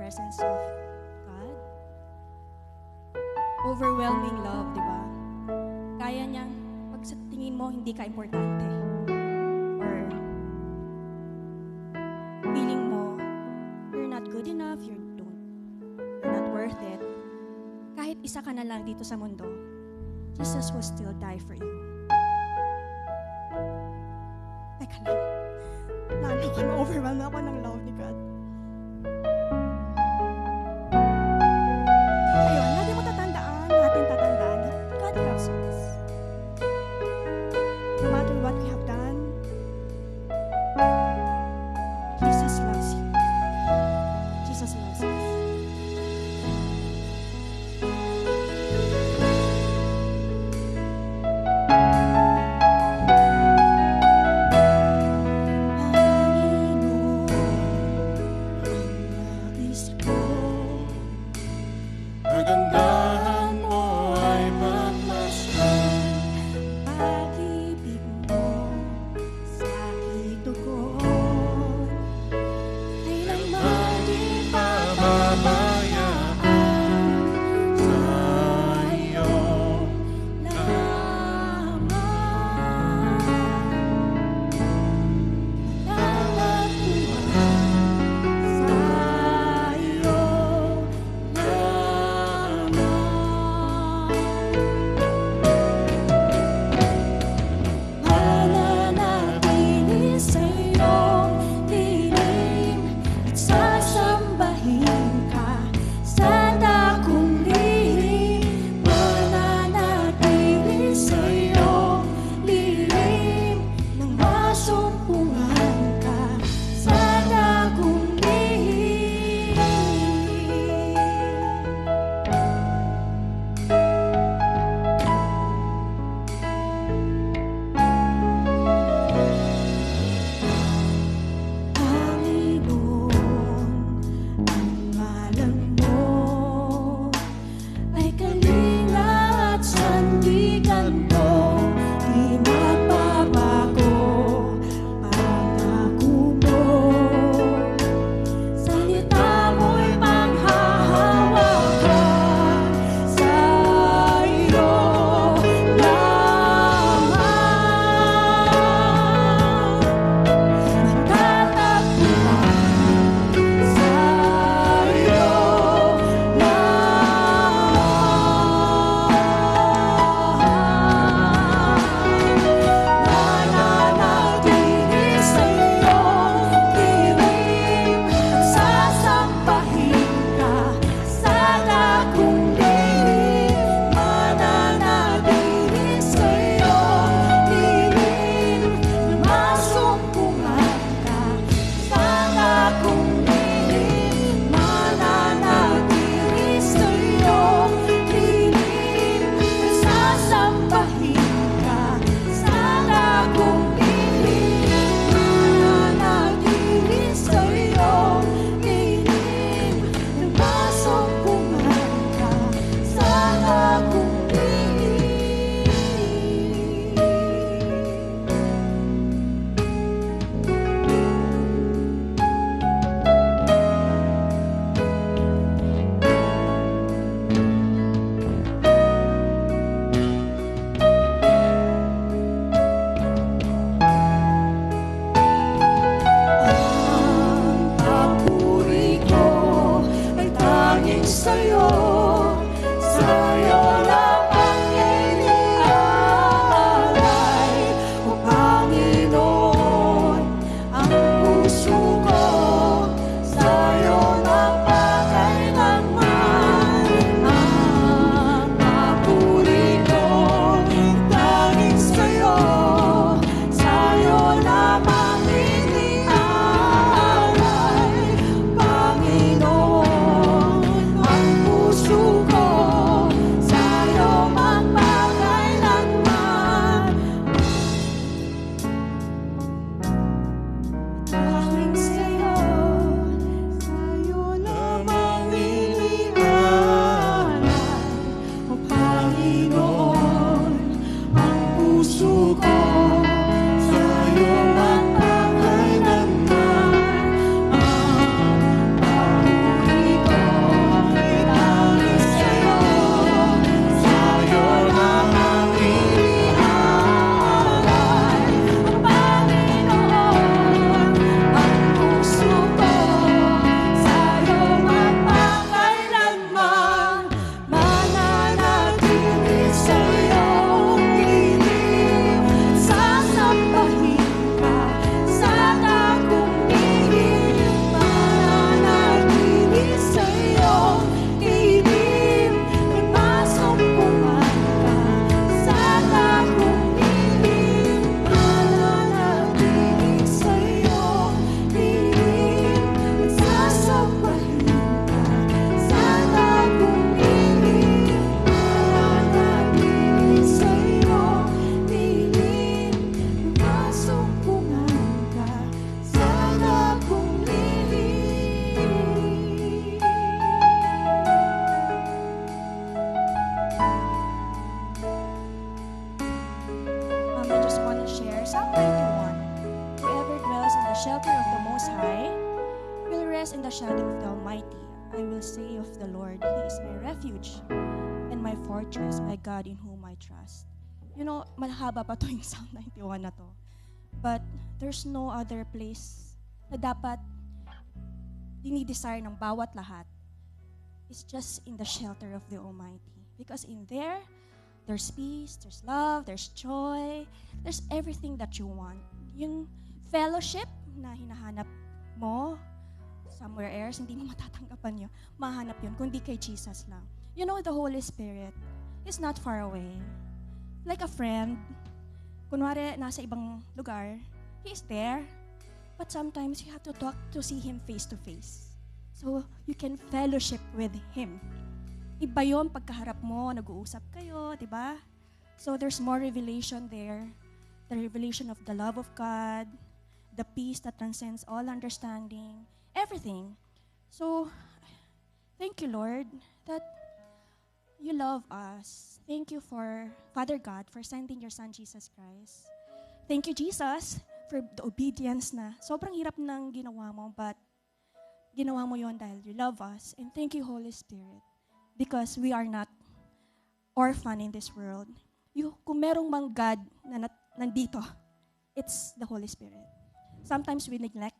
presence of God. Overwhelming love, di ba? Kaya niyang, pag sa tingin mo, hindi ka importante. Or feeling mo, you're not good enough, you're not worth it. Kahit isa ka na lang dito sa mundo, Jesus will still die for you. Teka lang. Nagiging overwhelmed ako ng love ni God. Ayun, natin mo tatandaan na God loves us. No matter what we have done, Jesus loves you. Jesus loves us. Psalm 91. Whoever dwells in the shelter of the Most High will rest in the shadow of the Almighty. I will say of the Lord, He is my refuge and my fortress, my God in whom I trust. You know, mahaba pa to yung Psalm 91 na to. But there's no other place na dapat dinidesire ng bawat lahat. It's just in the shelter of the Almighty. Because in there, there's peace, there's love, there's joy, there's everything that you want. Yung fellowship na hinahanap mo somewhere else, hindi mo matatanggapan yun. Mahanap yun, kundi kay Jesus lang. You know, the Holy Spirit is not far away. Like a friend, kunwari nasa ibang lugar, He is there, but sometimes you have to talk to see Him face to face. So, you can fellowship with Him. Iba yun pagkaharap mo, nag-uusap kayo, di ba? So, there's more revelation there. The revelation of the love of God, the peace that transcends all understanding, everything. So, thank you, Lord, that you love us. Thank you for Father God for sending your Son, Jesus Christ. Thank you, Jesus, for the obedience na sobrang hirap ng ginawa mo, but ginawa mo yon dahil you love us. And thank you, Holy Spirit, because we are not orphan in this world. Kung merong mang God na nandito, it's the Holy Spirit. Sometimes we neglect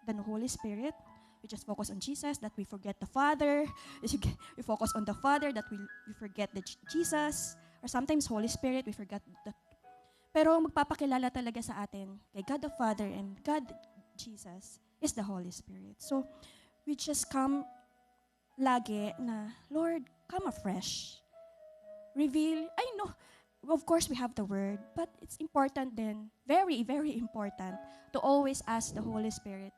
the Holy Spirit. We just focus on Jesus, that we forget the Father. We focus on the Father, that we forget the Jesus. Or sometimes Holy Spirit, we forget the... Pero magpapakilala talaga sa atin kay God the Father and God Jesus is the Holy Spirit. So, we just come lagi na, Lord, come afresh. Reveal, I know, of course we have the Word, but it's important then, very, very important, to always ask the Holy Spirit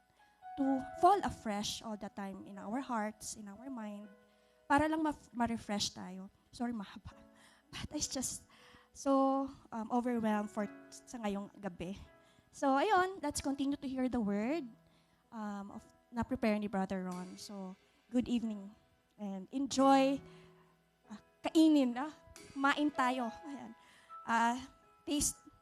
to fall afresh all the time in our hearts, in our mind, para lang ma-refresh tayo. Sorry, mahaba. But it's just so overwhelmed sa ngayong gabi. So, ayun, let's continue to hear the Word na-prepare ni Brother Ron. So, good evening and enjoy. Kainin, kumain tayo. Ayan. Taste